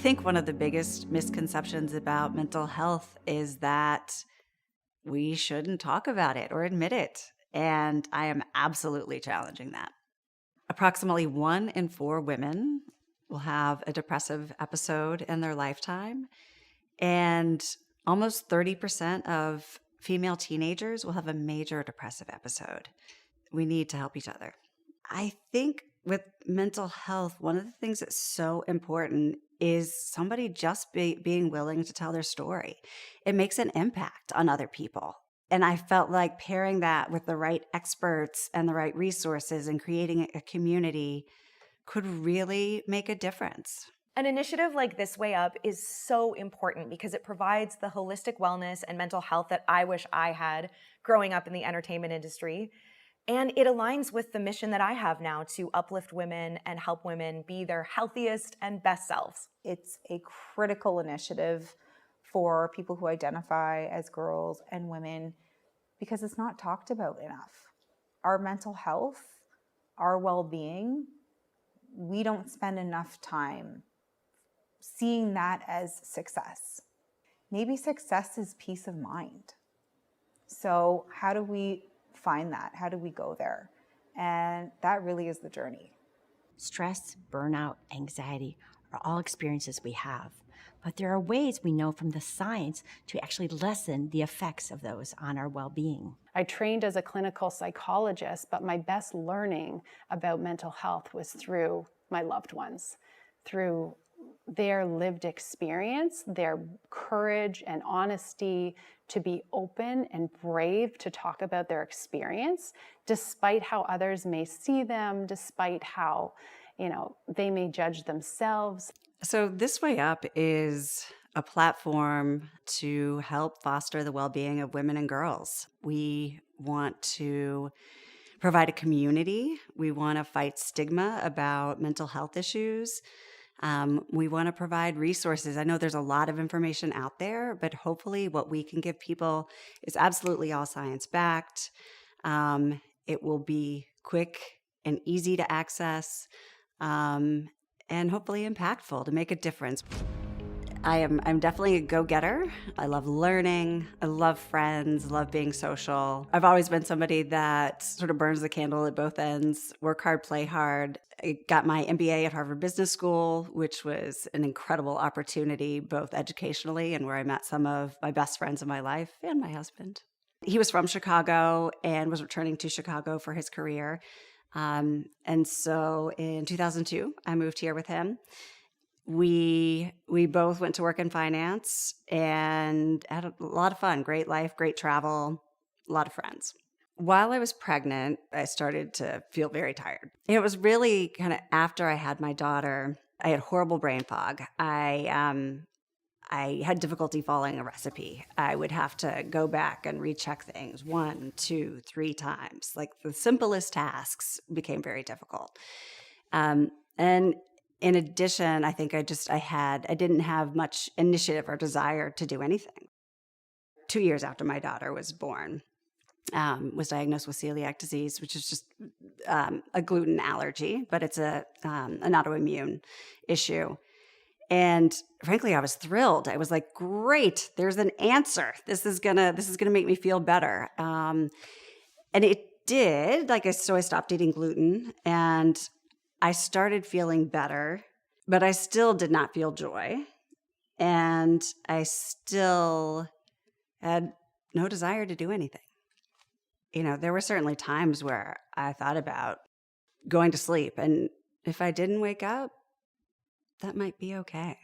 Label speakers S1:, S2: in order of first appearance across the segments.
S1: think one of the biggest misconceptions about mental health is that we shouldn't talk about it or admit it. And I am absolutely challenging that. Approximately 1 in 4 women will have a depressive episode in their lifetime. And almost 30% of female teenagers will have a major depressive episode. We need to help each other. I think with mental health, one of the things that's so important is somebody just being willing to tell their story. It makes an impact on other people. And I felt like pairing that with the right experts and the right resources and creating a community could really make a difference.
S2: An initiative like This Way Up is so important because it provides the holistic wellness and mental health that I wish I had growing up in the entertainment industry. And it aligns with the mission that I have now to uplift women and help women be their healthiest and best selves.
S3: It's a critical initiative for people who identify as girls and women because it's not talked about enough. Our mental health, our well-being, we don't spend enough time seeing that as success. Maybe success is peace of mind. So how do we find that? How do we go there? And that really is the journey.
S4: Stress, burnout, anxiety are all experiences we have, but there are ways we know from the science to actually lessen the effects of those on our well-being.
S5: I trained as a clinical psychologist, but my best learning about mental health was through my loved ones, through their lived experience, their courage and honesty to be open and brave to talk about their experience, despite how others may see them, despite how, they may judge themselves.
S1: So This Way Up is a platform to help foster the well-being of women and girls. We want to provide a community. We want to fight stigma about mental health issues. We want to provide resources. I know there's a lot of information out there, but hopefully what we can give people is absolutely all science-backed. It will be quick and easy to access, and hopefully impactful to make a difference. I'm definitely a go-getter. I love learning. I love friends, love being social. I've always been somebody that sort of burns the candle at both ends, work hard, play hard. I got my MBA at Harvard Business School, which was an incredible opportunity, both educationally and where I met some of my best friends in my life and my husband. He was from Chicago and was returning to Chicago for his career. And so in 2002, I moved here with him. We both went to work in finance and had a lot of fun, great life, great travel, a lot of friends. While I was pregnant, I started to feel very tired. It was really kind of after I had my daughter, I had horrible brain fog. I had difficulty following a recipe. I would have to go back and recheck things 1, 2, 3 times. Like the simplest tasks became very difficult. And in addition, I think I didn't have much initiative or desire to do anything. 2 years after my daughter was born, was diagnosed with celiac disease, which is just a gluten allergy, but it's an autoimmune issue. And frankly, I was thrilled. I was like, great, there's an answer. This is gonna make me feel better. And it did. So I stopped eating gluten and I started feeling better, but I still did not feel joy. And I still had no desire to do anything. There were certainly times where I thought about going to sleep. And if I didn't wake up, that might be okay.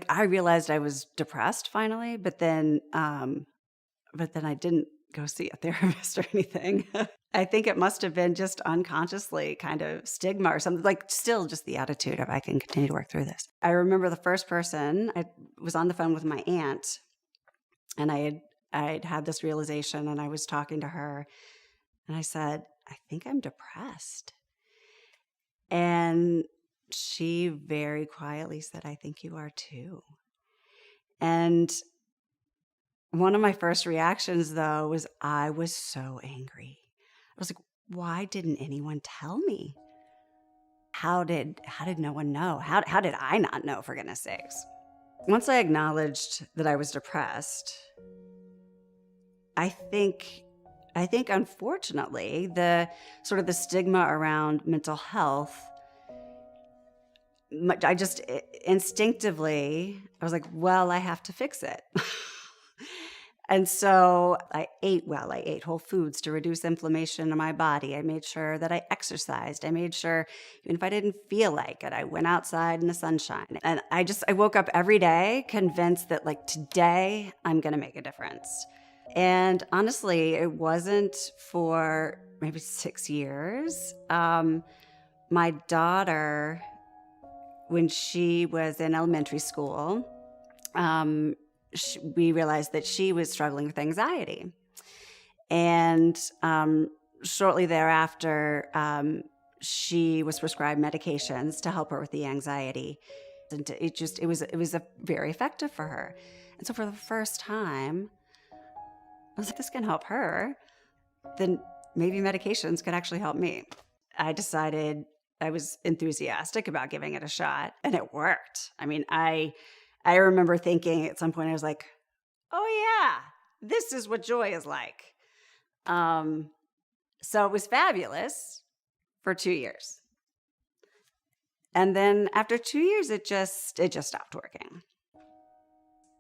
S1: I realized I was depressed finally, but then I didn't go see a therapist or anything. I think it must have been just unconsciously kind of stigma or something, still just the attitude of I can continue to work through this. I remember the first person, I was on the phone with my aunt and I'd had this realization and I was talking to her and I said, I think I'm depressed. And she very quietly said, I think you are too. And one of my first reactions, though, was I was so angry. I was like, why didn't anyone tell me? how did no one know? How did I not know, for goodness sakes? Once I acknowledged that I was depressed, I think unfortunately the sort of the stigma around mental health, I just instinctively, I was like, well, I have to fix it. And so I ate well. I ate whole foods to reduce inflammation in my body. I made sure that I exercised. I made sure, even if I didn't feel like it, I went outside in the sunshine. And I woke up every day convinced that, like, today I'm going to make a difference. And honestly, it wasn't for maybe 6 years. My daughter, when she was in elementary school, we realized that she was struggling with anxiety. And shortly thereafter, she was prescribed medications to help her with the anxiety. And it was very effective for her. And so for the first time, I was like, this can help her, then maybe medications could actually help me. I decided, I was enthusiastic about giving it a shot, and it worked. I mean, I remember thinking at some point, I was like, oh yeah, this is what joy is like. So it was fabulous for 2 years. And then after 2 years, it just stopped working.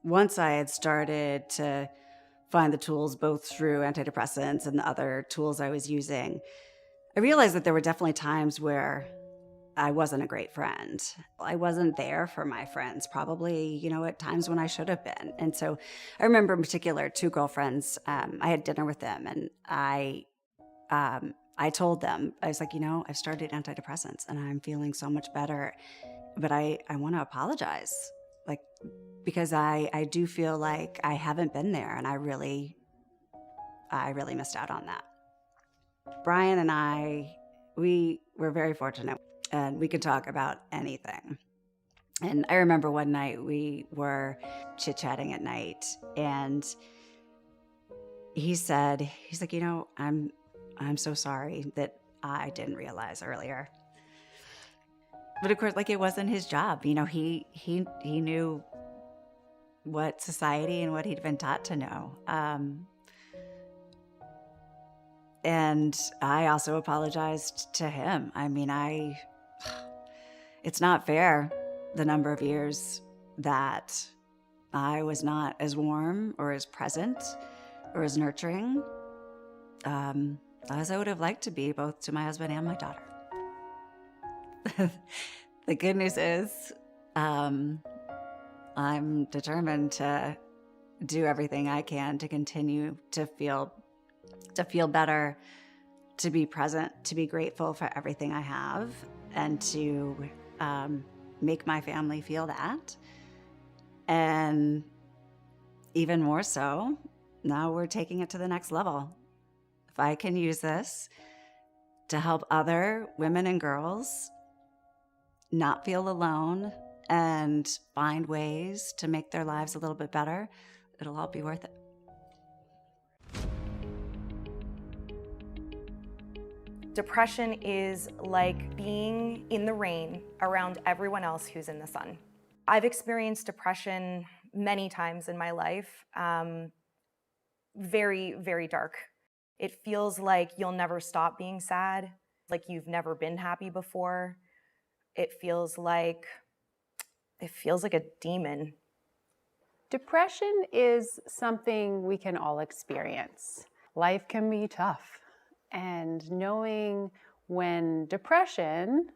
S1: Once I had started to find the tools, both through antidepressants and the other tools I was using, I realized that there were definitely times where I wasn't a great friend. I wasn't there for my friends, probably, at times when I should have been. And so I remember in particular 2 girlfriends, I had dinner with them, and I told them, I was like, I've started antidepressants and I'm feeling so much better, but I want to apologize. Like, because I do feel like I haven't been there, and I really missed out on that. Brian and I, we were very fortunate, and we could talk about anything. And I remember one night we were chit-chatting at night, and he's like, I'm so sorry that I didn't realize earlier. But of course, like, it wasn't his job. He knew what society and what he'd been taught to know. And I also apologized to him. I mean, it's not fair, the number of years that I was not as warm or as present or as nurturing as I would have liked to be, both to my husband and my daughter. The good news is, I'm determined to do everything I can to continue to feel better, to be present, to be grateful for everything I have, and to make my family feel that. And even more so, now we're taking it to the next level. If I can use this to help other women and girls not feel alone and find ways to make their lives a little bit better, it'll all be worth it.
S2: Depression is like being in the rain around everyone else who's in the sun. I've experienced depression many times in my life. Very, very dark. It feels like you'll never stop being sad, like you've never been happy before. It feels like a demon.
S5: Depression is something we can all experience. Life can be tough, and knowing when depression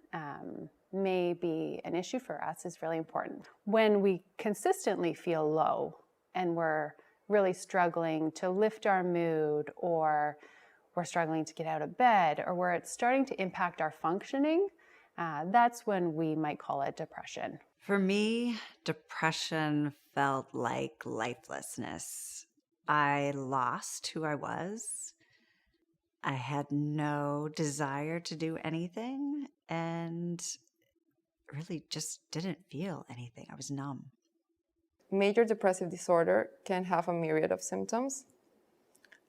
S5: may be an issue for us is really important. When we consistently feel low and we're really struggling to lift our mood, or we're struggling to get out of bed, or where it's starting to impact our functioning, that's when we might call it depression.
S1: For me, depression felt like lifelessness. I lost who I was. I had no desire to do anything, and really just didn't feel anything. I was numb.
S6: Major depressive disorder can have a myriad of symptoms.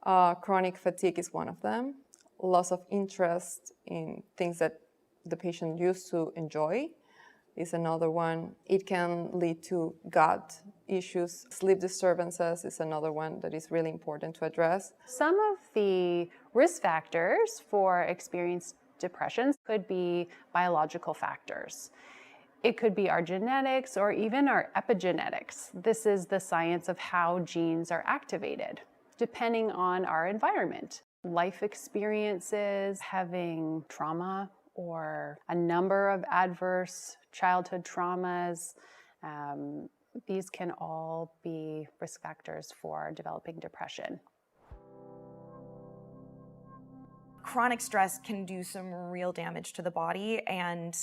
S6: Chronic fatigue is one of them. Loss of interest in things that the patient used to enjoy is another one. It can lead to gut issues. Sleep disturbances is another one that is really important to address.
S5: Some of the risk factors for experienced depression could be biological factors. It could be our genetics or even our epigenetics. This is the science of how genes are activated, depending on our environment. Life experiences, having trauma, or a number of adverse childhood traumas. These can all be risk factors for developing depression.
S2: Chronic stress can do some real damage to the body and,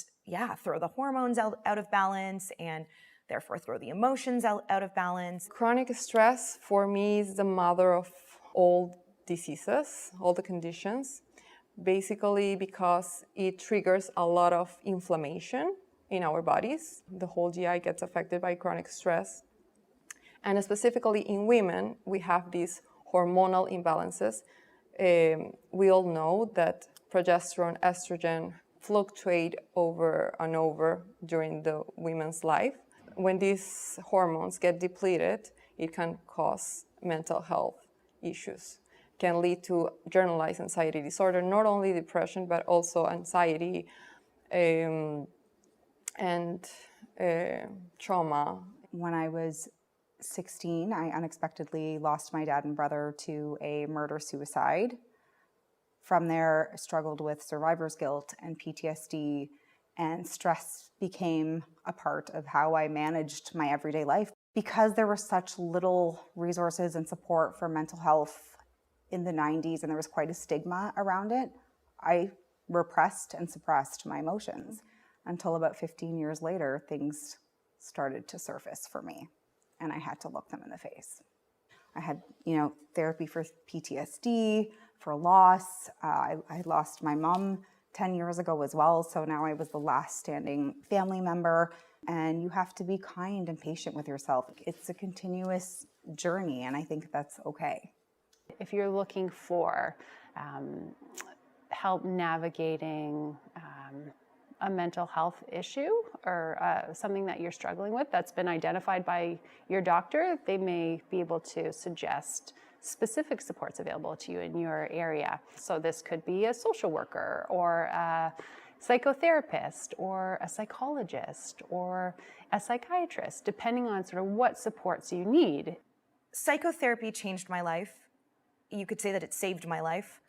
S2: throw the hormones out of balance and therefore throw the emotions out of balance.
S6: Chronic stress for me is the mother of all diseases, all the conditions. Basically because it triggers a lot of inflammation in our bodies. The whole GI gets affected by chronic stress. And specifically in women, we have these hormonal imbalances. We all know that progesterone, estrogen fluctuate over and over during the women's life. When these hormones get depleted, it can cause mental health issues. Can lead to generalized anxiety disorder, not only depression, but also anxiety and trauma.
S3: When I was 16, I unexpectedly lost my dad and brother to a murder-suicide. From there, I struggled with survivor's guilt and PTSD, and stress became a part of how I managed my everyday life. Because there were such little resources and support for mental health in the 90s, and there was quite a stigma around it, I repressed and suppressed my emotions until about 15 years later, things started to surface for me, and I had to look them in the face. I had, therapy for PTSD, for loss. I lost my mom 10 years ago as well, so now I was the last standing family member, and you have to be kind and patient with yourself. It's a continuous journey, and I think that's okay.
S5: If you're looking for help navigating a mental health issue or something that you're struggling with that's been identified by your doctor, they may be able to suggest specific supports available to you in your area. So this could be a social worker or a psychotherapist or a psychologist or a psychiatrist, depending on sort of what supports you need.
S2: Psychotherapy changed my life. You could say that it saved my life.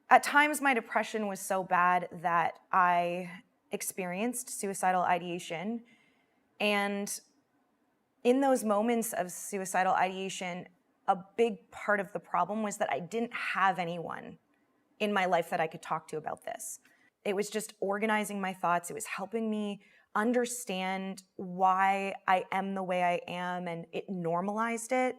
S2: At times, my depression was so bad that I experienced suicidal ideation. And in those moments of suicidal ideation, a big part of the problem was that I didn't have anyone in my life that I could talk to about this. It was just organizing my thoughts. It was helping me understand why I am the way I am, and it normalized it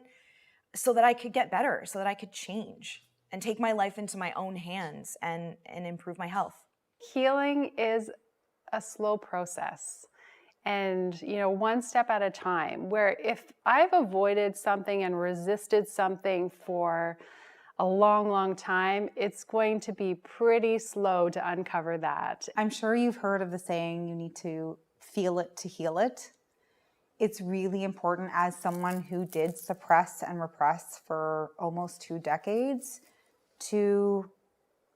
S2: so that I could get better, so that I could change and take my life into my own hands and improve my health.
S5: Healing is a slow process. And, one step at a time, where if I've avoided something and resisted something for a long, long time, it's going to be pretty slow to uncover that.
S3: I'm sure you've heard of the saying, you need to feel it to heal it. It's really important, as someone who did suppress and repress for almost 2 decades, to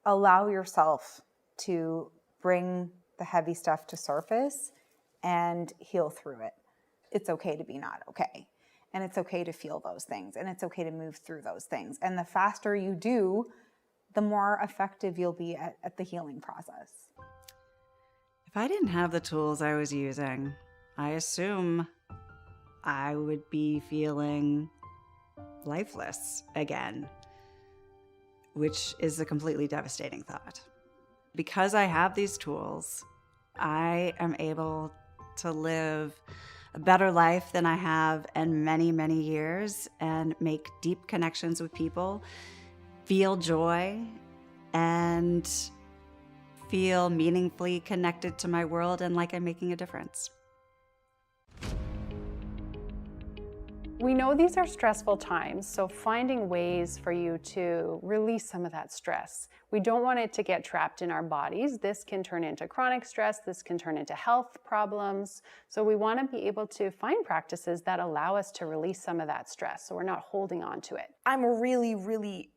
S3: allow yourself to bring the heavy stuff to surface and heal through it. It's okay to be not okay. And it's okay to feel those things. And it's okay to move through those things. And the faster you do, the more effective you'll be at the healing process.
S1: If I didn't have the tools I was using, I assume I would be feeling lifeless again, which is a completely devastating thought. Because I have these tools, I am able to live a better life than I have in many, many years, and make deep connections with people, feel joy, and feel meaningfully connected to my world and like I'm making a difference.
S5: We know these are stressful times, so finding ways for you to release some of that stress. We don't want it to get trapped in our bodies. This can turn into chronic stress, this can turn into health problems. So we want to be able to find practices that allow us to release some of that stress so we're not holding on to it.
S2: I'm really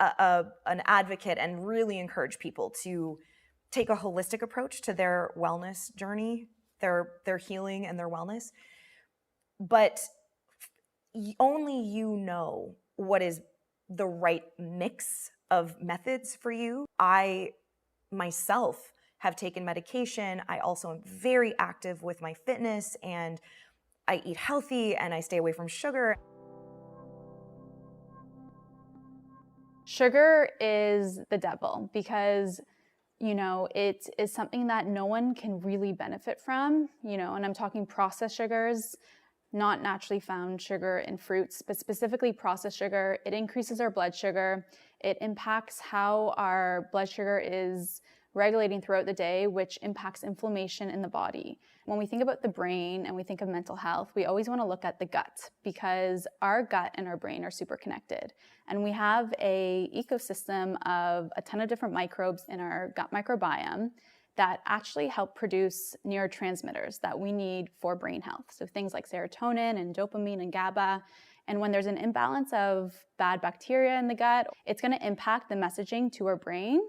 S2: an advocate and really encourage people to take a holistic approach to their wellness journey, their healing and their wellness. But only you know what is the right mix of methods for you. I myself have taken medication. I also am very active with my fitness, and I eat healthy and I stay away from sugar.
S7: Sugar is the devil because, it is something that no one can really benefit from, and I'm talking processed sugars, not naturally found sugar in fruits, but specifically processed sugar. It increases our blood sugar. It impacts how our blood sugar is regulating throughout the day, which impacts inflammation in the body. When we think about the brain and we think of mental health, we always want to look at the gut because our gut and our brain are super connected. And we have a ecosystem of a ton of different microbes in our gut microbiome that actually help produce neurotransmitters that we need for brain health. So things like serotonin and dopamine and GABA. And when there's an imbalance of bad bacteria in the gut, it's going to impact the messaging to our brain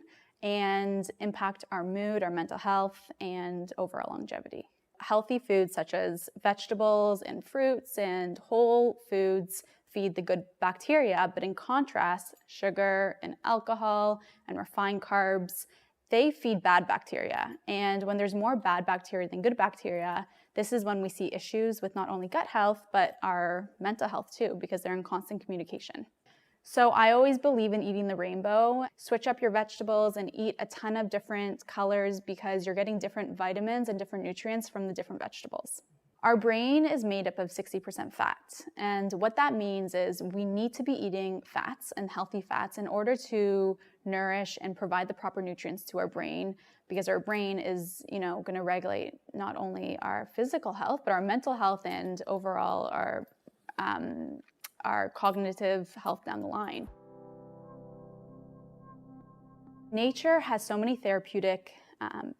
S7: and impact our mood, our mental health, and overall longevity. Healthy foods such as vegetables and fruits and whole foods feed the good bacteria, but in contrast, sugar and alcohol and refined carbs, they feed bad bacteria. And when there's more bad bacteria than good bacteria, this is when we see issues with not only gut health, but our mental health too, because they're in constant communication. So I always believe in eating the rainbow. Switch up your vegetables and eat a ton of different colors because you're getting different vitamins and different nutrients from the different vegetables. Our brain is made up of 60% fat. And what that means is we need to be eating fats and healthy fats in order to nourish and provide the proper nutrients to our brain, because our brain is, going to regulate not only our physical health, but our mental health and overall our cognitive health down the line. Nature has so many therapeutic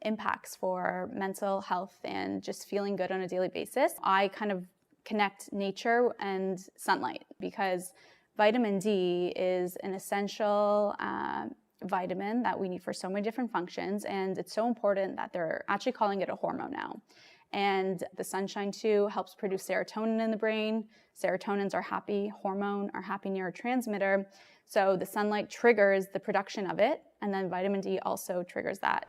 S7: impacts for mental health and just feeling good on a daily basis. I kind of connect nature and sunlight because vitamin D is an essential vitamin that we need for so many different functions, and it's so important that they're actually calling it a hormone now. And the sunshine too helps produce serotonin in the brain. Serotonin's our happy hormone, our happy neurotransmitter. So the sunlight triggers the production of it, and then vitamin D also triggers that.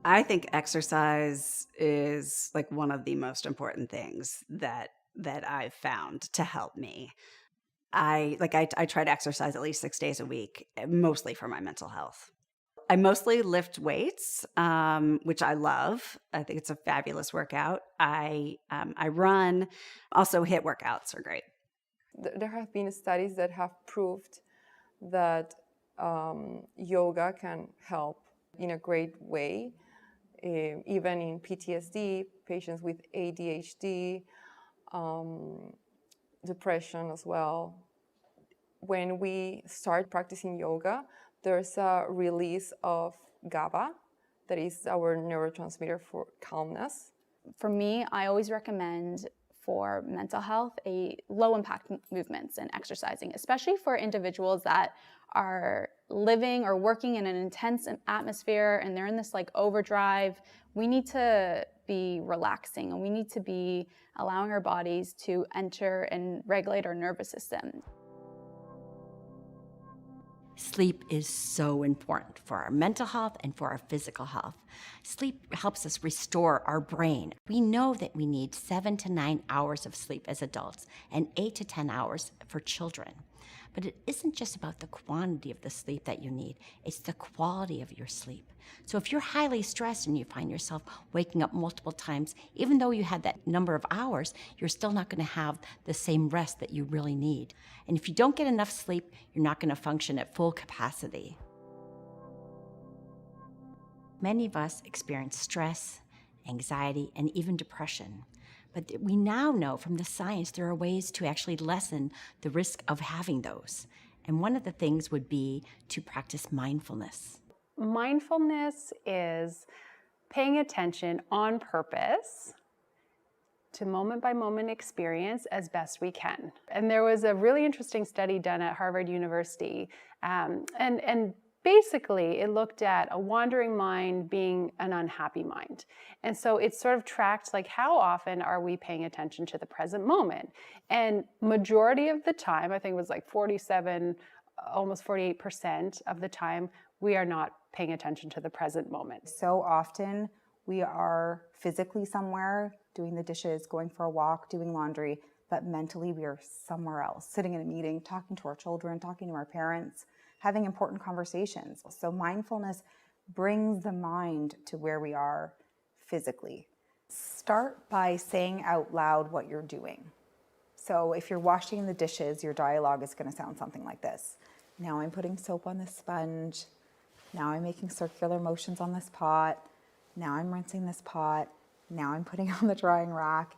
S1: I think exercise is like one of the most important things that I've found to help me. I try to exercise at least 6 days a week, mostly for my mental health. I mostly lift weights, which I love. I think it's a fabulous workout. I run. Also, HIIT workouts are great.
S6: There have been studies that have proved that yoga can help in a great way, even in PTSD, patients with ADHD, depression as well. When we start practicing yoga, there's a release of GABA, that is our neurotransmitter for calmness.
S7: For me, I always recommend for mental health a low impact movements and exercising, especially for individuals that are living or working in an intense atmosphere and they're in this like overdrive. We need to be relaxing and we need to be allowing our bodies to enter and regulate our nervous system.
S4: Sleep is so important for our mental health and for our physical health. Sleep helps us restore our brain. We know that we need 7 to 9 hours of sleep as adults and 8 to 10 hours for children. But it isn't just about the quantity of the sleep that you need, it's the quality of your sleep. So if you're highly stressed and you find yourself waking up multiple times, even though you had that number of hours, you're still not going to have the same rest that you really need. And if you don't get enough sleep, you're not going to function at full capacity. Many of us experience stress, anxiety, and even depression. But we now know from the science there are ways to actually lessen the risk of having those. And one of the things would be to practice mindfulness.
S5: Mindfulness is paying attention on purpose to moment by moment experience as best we can. And there was a really interesting study done at Harvard University. And basically it looked at a wandering mind being an unhappy mind. And so it sort of tracked like how often are we paying attention to the present moment? And majority of the time, I think it was like 47, almost 48% of the time, we are not paying attention to the present moment.
S3: So often we are physically somewhere, doing the dishes, going for a walk, doing laundry, but mentally we are somewhere else, sitting in a meeting, talking to our children, talking to our parents, having important conversations. So mindfulness brings the mind to where we are physically. Start by saying out loud what you're doing. So if you're washing the dishes, your dialogue is going to sound something like this. Now I'm putting soap on this sponge. Now I'm making circular motions on this pot. Now I'm rinsing this pot. Now I'm putting on the drying rack.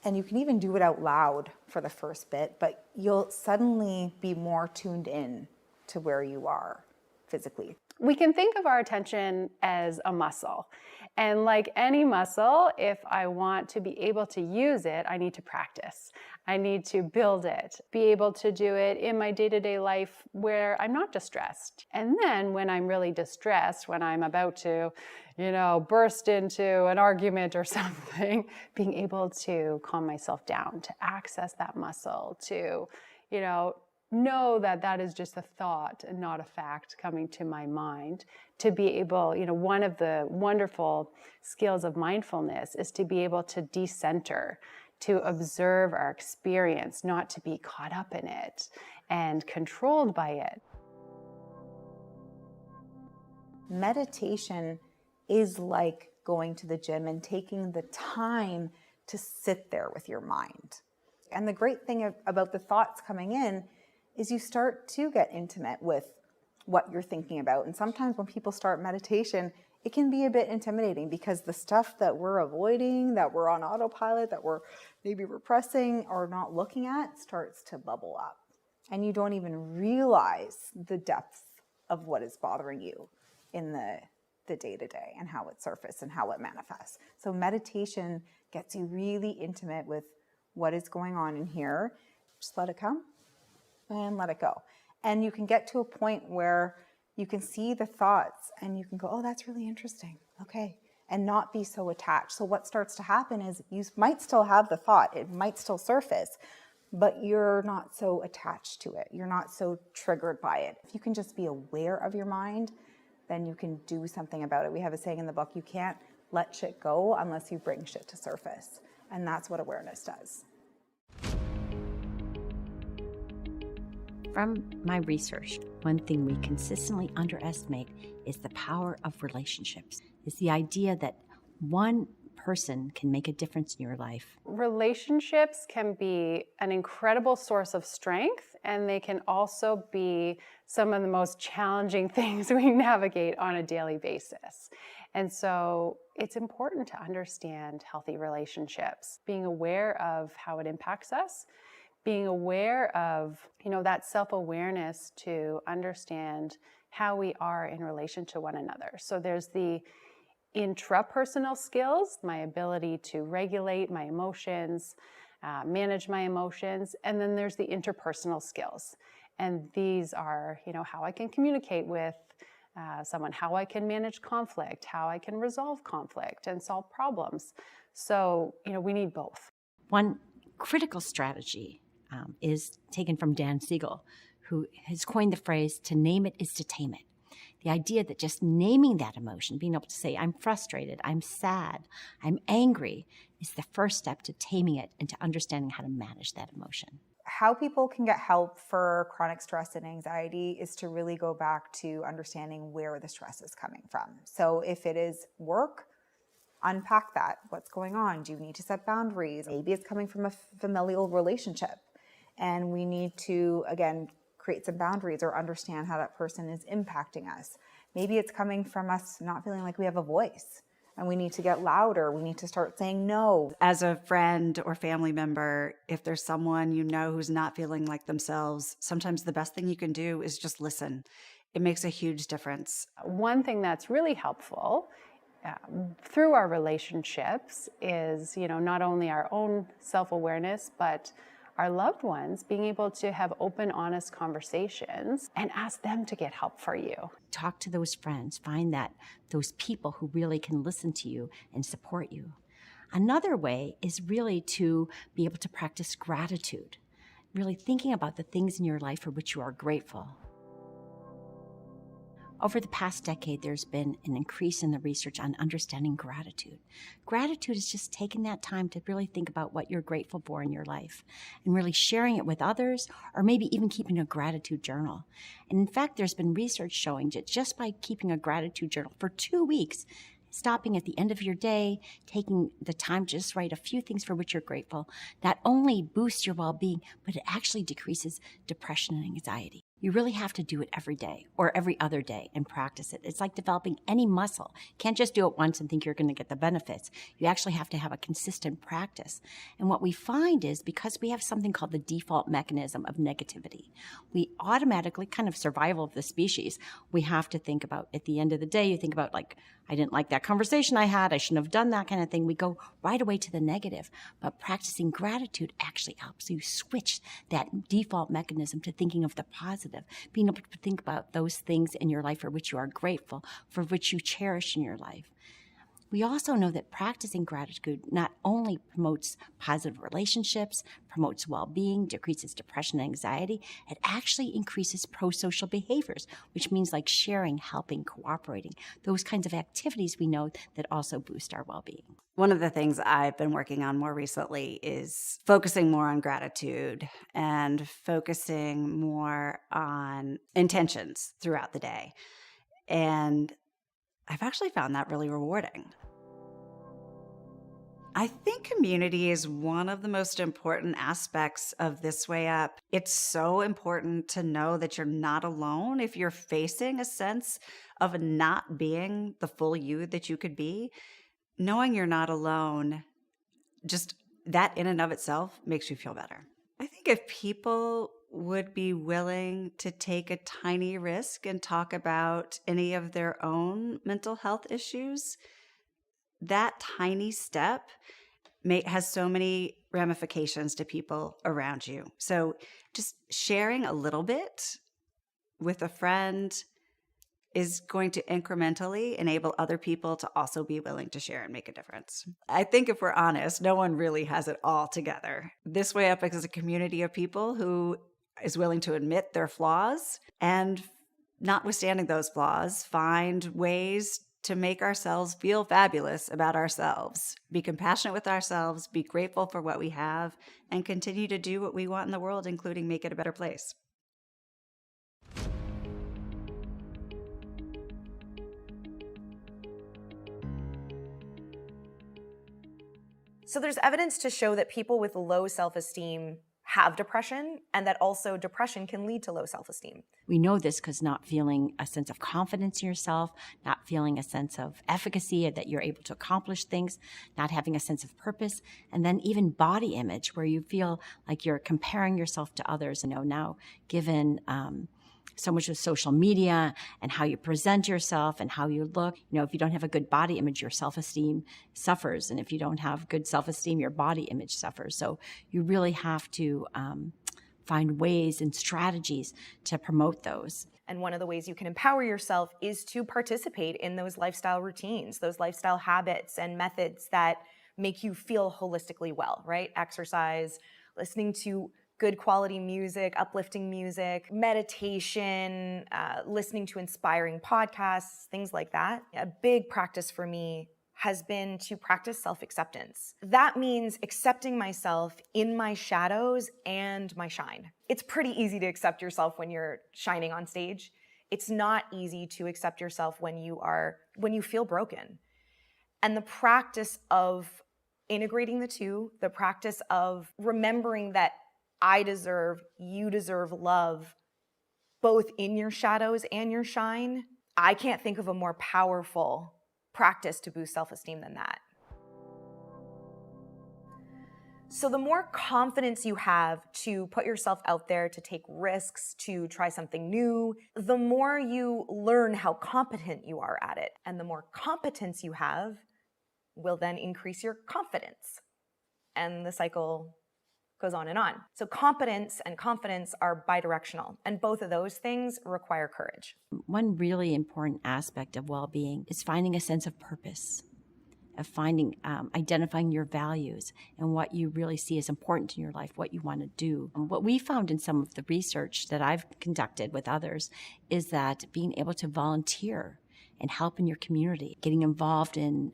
S3: And you can even do it out loud for the first bit, but you'll suddenly be more tuned in to where you are physically.
S5: We can think of our attention as a muscle. And like any muscle, if I want to be able to use it, I need to practice. I need to build it, be able to do it in my day-to-day life where I'm not distressed. And then when I'm really distressed, when I'm about to, burst into an argument or something, being able to calm myself down, to access that muscle, to, know that that is just a thought and not a fact coming to my mind, to be able, one of the wonderful skills of mindfulness is to be able to decenter, to observe our experience, not to be caught up in it and controlled by it.
S3: Meditation is like going to the gym and taking the time to sit there with your mind. And the great thing about the thoughts coming in is you start to get intimate with what you're thinking about. And sometimes when people start meditation, it can be a bit intimidating because the stuff that we're avoiding, that we're on autopilot, that we're maybe repressing or not looking at starts to bubble up. And you don't even realize the depth of what is bothering you in the day-to-day and how it surfaces and how it manifests. So meditation gets you really intimate with what is going on in here. Just let it come and let it go. And you can get to a point where you can see the thoughts and you can go, oh, that's really interesting. Okay. And not be so attached. So what starts to happen is you might still have the thought, it might still surface, but you're not so attached to it. You're not so triggered by it. If you can just be aware of your mind, then you can do something about it. We have a saying in the book, you can't let shit go unless you bring shit to surface. And that's what awareness does.
S4: From my research, one thing we consistently underestimate is the power of relationships. It's the idea that one person can make a difference in your life.
S5: Relationships can be an incredible source of strength, and they can also be some of the most challenging things we navigate on a daily basis. And so it's important to understand healthy relationships, being aware of how it impacts us, being aware of, that self-awareness to understand how we are in relation to one another. So there's the intrapersonal skills, my ability to regulate my emotions, manage my emotions, and then there's the interpersonal skills. And these are, how I can communicate with someone, how I can manage conflict, how I can resolve conflict and solve problems. So, we need both.
S4: One critical strategy is taken from Dan Siegel, who has coined the phrase, to name it is to tame it. The idea that just naming that emotion, being able to say, I'm frustrated, I'm sad, I'm angry, is the first step to taming it and to understanding how to manage that emotion.
S3: How people can get help for chronic stress and anxiety is to really go back to understanding where the stress is coming from. So if it is work, unpack that. What's going on? Do you need to set boundaries? Maybe it's coming from a familial relationship, and we need to, again, create some boundaries or understand how that person is impacting us. Maybe it's coming from us not feeling like we have a voice and we need to get louder. We need to start saying no.
S1: As a friend or family member, if there's someone you know who's not feeling like themselves, sometimes the best thing you can do is just listen. It makes a huge difference.
S5: One thing that's really helpful through our relationships is, not only our own self-awareness, but our loved ones being able to have open, honest conversations and ask them to get help for you.
S4: Talk to those friends, find those people who really can listen to you and support you. Another way is really to be able to practice gratitude, really thinking about the things in your life for which you are grateful. Over the past decade, there's been an increase in the research on understanding gratitude. Gratitude is just taking that time to really think about what you're grateful for in your life and really sharing it with others, or maybe even keeping a gratitude journal. And in fact, there's been research showing that just by keeping a gratitude journal for 2 weeks, stopping at the end of your day, taking the time to just write a few things for which you're grateful, not only boosts your well-being, but it actually decreases depression and anxiety. You really have to do it every day or every other day and practice it. It's like developing any muscle. You can't just do it once and think you're going to get the benefits. You actually have to have a consistent practice. And what we find is because we have something called the default mechanism of negativity, we automatically, kind of survival of the species, we have to think about, at the end of the day, you think about like, I didn't like that conversation I had, I shouldn't have done that kind of thing. We go right away to the negative. But practicing gratitude actually helps you switch that default mechanism to thinking of the positive, being able to think about those things in your life for which you are grateful, for which you cherish in your life. We also know that practicing gratitude not only promotes positive relationships, promotes well-being, decreases depression and anxiety, it actually increases pro-social behaviors, which means like sharing, helping, cooperating, those kinds of activities we know that also boost our well-being.
S1: One of the things I've been working on more recently is focusing more on gratitude and focusing more on intentions throughout the day. And I've actually found that really rewarding. I think community is one of the most important aspects of This Way Up. It's so important to know that you're not alone if you're facing a sense of not being the full you that you could be. Knowing you're not alone, just that in and of itself makes you feel better. I think if people would be willing to take a tiny risk and talk about any of their own mental health issues, that tiny step has so many ramifications to people around you. So just sharing a little bit with a friend is going to incrementally enable other people to also be willing to share and make a difference. I think if we're honest, no one really has it all together. This Way Up is a community of people who is willing to admit their flaws and, notwithstanding those flaws, find ways to make ourselves feel fabulous about ourselves, be compassionate with ourselves, be grateful for what we have, and continue to do what we want in the world, including make it a better place.
S2: So there's evidence to show that people with low self-esteem have depression, and that also depression can lead to low self-esteem.
S4: We know this because not feeling a sense of confidence in yourself, not feeling a sense of efficacy that you're able to accomplish things, not having a sense of purpose, and then even body image where you feel like you're comparing yourself to others. Now given so much of social media and how you present yourself and how you look. If you don't have a good body image, your self-esteem suffers. And if you don't have good self-esteem, your body image suffers. So you really have to find ways and strategies to promote those.
S2: And one of the ways you can empower yourself is to participate in those lifestyle routines, those lifestyle habits and methods that make you feel holistically well, right? Exercise, listening to good quality music, uplifting music, meditation, listening to inspiring podcasts, things like that. A big practice for me has been to practice self-acceptance. That means accepting myself in my shadows and my shine. It's pretty easy to accept yourself when you're shining on stage. It's not easy to accept yourself when you feel broken. And the practice of integrating the two, the practice of remembering that you deserve love, both in your shadows and your shine. I can't think of a more powerful practice to boost self-esteem than that. So the more confidence you have to put yourself out there, to take risks, to try something new, the more you learn how competent you are at it. And the more competence you have will then increase your confidence. And the cycle goes on and on. So competence and confidence are bidirectional, and both of those things require courage.
S4: One really important aspect of well-being is finding a sense of purpose, of identifying your values and what you really see as important in your life, what you want to do. And what we found in some of the research that I've conducted with others is that being able to volunteer and help in your community, getting involved in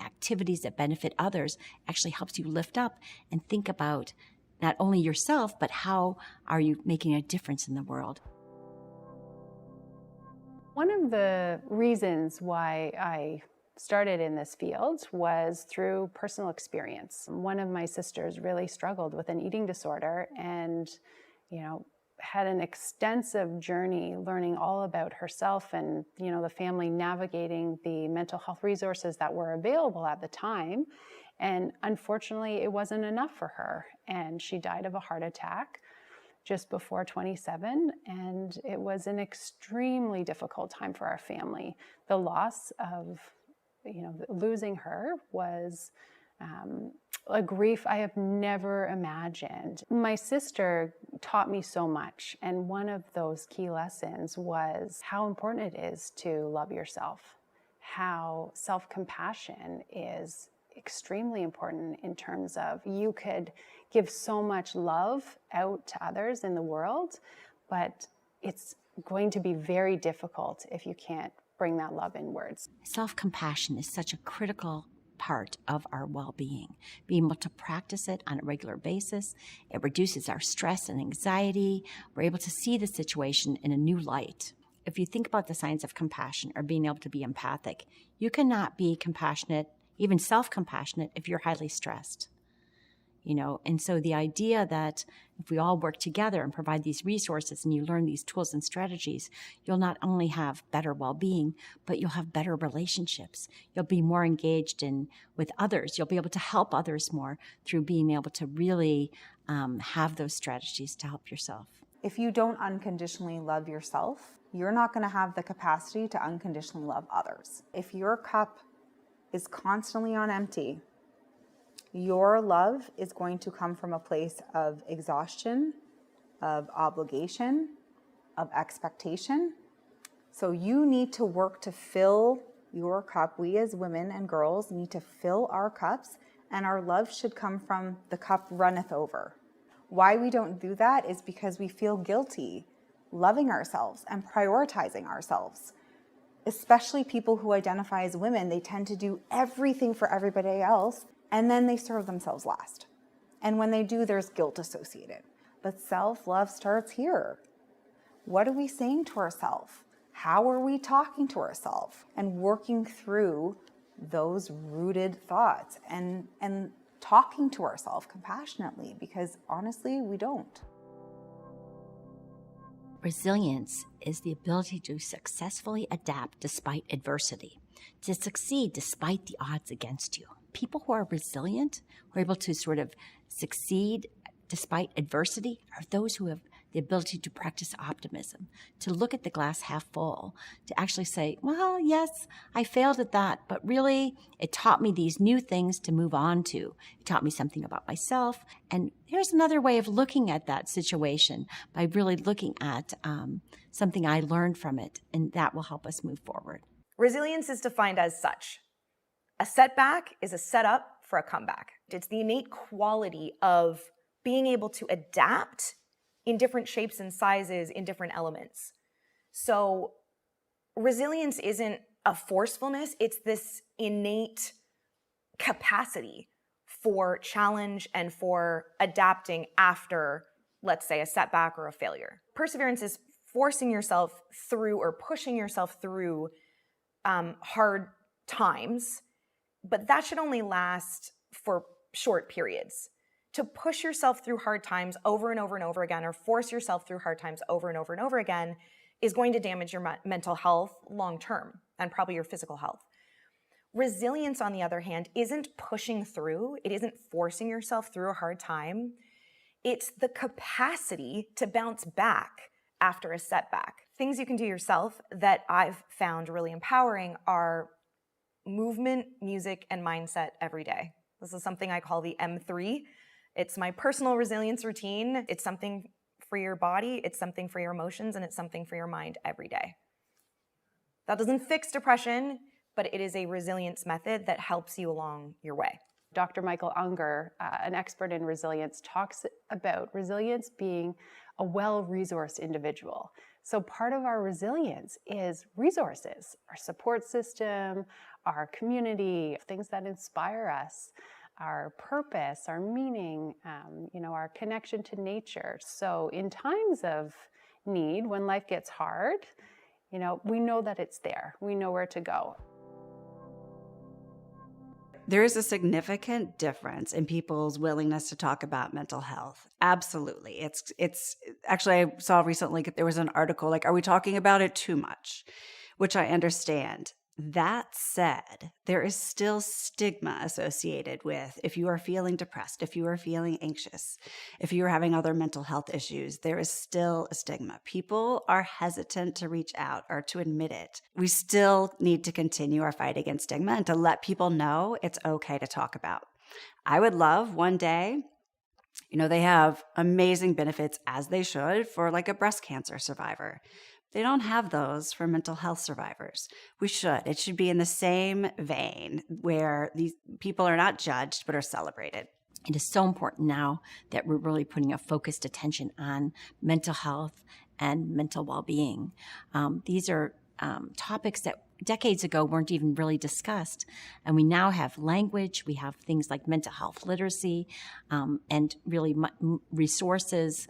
S4: activities that benefit others actually helps you lift up and think about not only yourself, but how are you making a difference in the world.
S5: One of the reasons why I started in this field was through personal experience. One of my sisters really struggled with an eating disorder and, had an extensive journey learning all about herself and, the family navigating the mental health resources that were available at the time. And unfortunately, it wasn't enough for her. And she died of a heart attack just before 27. And it was an extremely difficult time for our family. The loss of losing her was a grief I have never imagined. My sister taught me so much, and one of those key lessons was how important it is to love yourself, how self-compassion is extremely important in terms of you could give so much love out to others in the world, but it's going to be very difficult if you can't bring that love in words.
S4: Self-compassion is such a critical part of our well-being. Being able to practice it on a regular basis, it reduces our stress and anxiety. We're able to see the situation in a new light. If you think about the science of compassion or being able to be empathic, you cannot be compassionate, even self-compassionate, if you're highly stressed. And so the idea that if we all work together and provide these resources and you learn these tools and strategies, you'll not only have better well-being, but you'll have better relationships. You'll be more engaged with others. You'll be able to help others more through being able to really have those strategies to help yourself.
S3: If you don't unconditionally love yourself, you're not going to have the capacity to unconditionally love others. If your cup is constantly on empty, your love is going to come from a place of exhaustion, of obligation, of expectation. So you need to work to fill your cup. We as women and girls need to fill our cups, and our love should come from the cup runneth over. Why we don't do that is because we feel guilty loving ourselves and prioritizing ourselves. Especially people who identify as women, they tend to do everything for everybody else, and then they serve themselves last. And when they do, there's guilt associated. But self-love starts here. What are we saying to ourselves? How are we talking to ourselves? And working through those rooted thoughts and talking to ourselves compassionately, because honestly, we don't.
S4: Resilience is the ability to successfully adapt despite adversity, to succeed despite the odds against you. People who are resilient, who are able to sort of succeed despite adversity, are those who have the ability to practice optimism, to look at the glass half full, to actually say, well, yes, I failed at that, but really it taught me these new things to move on to. It taught me something about myself. And here's another way of looking at that situation by really looking at something I learned from it, and that will help us move forward.
S2: Resilience is defined as such. A setback is a setup for a comeback. It's the innate quality of being able to adapt in different shapes and sizes, in different elements. So resilience isn't a forcefulness, it's this innate capacity for challenge and for adapting after, let's say, a setback or a failure. Perseverance is forcing yourself through or pushing yourself through hard times, but that should only last for short periods. To push yourself through hard times over and over and over again, or force yourself through hard times over and over and over again, is going to damage your mental health long term and probably your physical health. Resilience, on the other hand, isn't pushing through. It isn't forcing yourself through a hard time. It's the capacity to bounce back after a setback. Things you can do yourself that I've found really empowering are movement, music, and mindset every day. This is something I call the M3. It's my personal resilience routine. It's something for your body, it's something for your emotions, and it's something for your mind every day. That doesn't fix depression, but it is a resilience method that helps you along your way.
S5: Dr. Michael Unger, an expert in resilience, talks about resilience being a well-resourced individual. So part of our resilience is resources, our support system, our community, things that inspire us, our purpose, our meaning, our connection to nature. So in times of need, when life gets hard, we know that it's there. We know where to go.
S1: There is a significant difference in people's willingness to talk about mental health. Absolutely. It's actually, I saw recently there was an article like, are we talking about it too much? Which I understand. That said, there is still stigma associated with if you are feeling depressed, if you are feeling anxious, if you are having other mental health issues, there is still a stigma. People are hesitant to reach out or to admit it. We still need to continue our fight against stigma and to let people know it's okay to talk about. I would love one day, they have amazing benefits, as they should, for like a breast cancer survivor. They don't have those for mental health survivors. We should. It should be in the same vein where these people are not judged but are celebrated.
S4: It is so important now that we're really putting a focused attention on mental health and mental well-being. These are topics that decades ago weren't even really discussed. And we now have language, we have things like mental health literacy, and really resources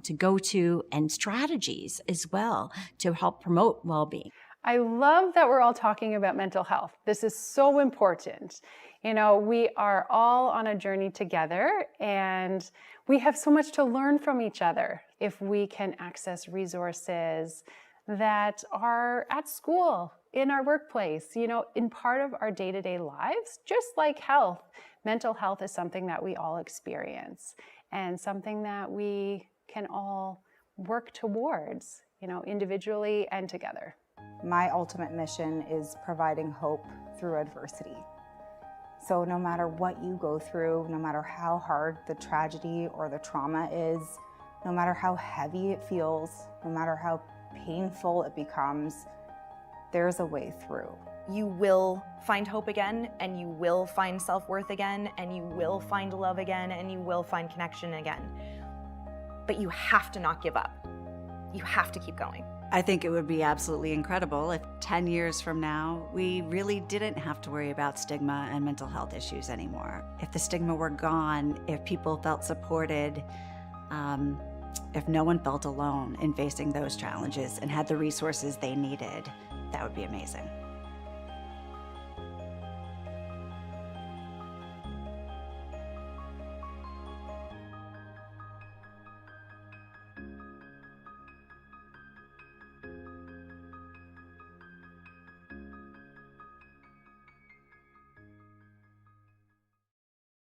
S4: to go to, and strategies as well to help promote well-being.
S5: I love that we're all talking about mental health. This is so important. We are all on a journey together, and we have so much to learn from each other. If we can access resources that are at school, in our workplace, in part of our day-to-day lives, just like health, mental health is something that we all experience and something that we can all work towards, individually and together.
S3: My ultimate mission is providing hope through adversity. So no matter what you go through, no matter how hard the tragedy or the trauma is, no matter how heavy it feels, no matter how painful it becomes, there's a way through.
S2: You will find hope again, and you will find self-worth again, and you will find love again, and you will find connection again. But you have to not give up. You have to keep going.
S1: I think it would be absolutely incredible if 10 years from now, we really didn't have to worry about stigma and mental health issues anymore. If the stigma were gone, if people felt supported, if no one felt alone in facing those challenges and had the resources they needed, that would be amazing.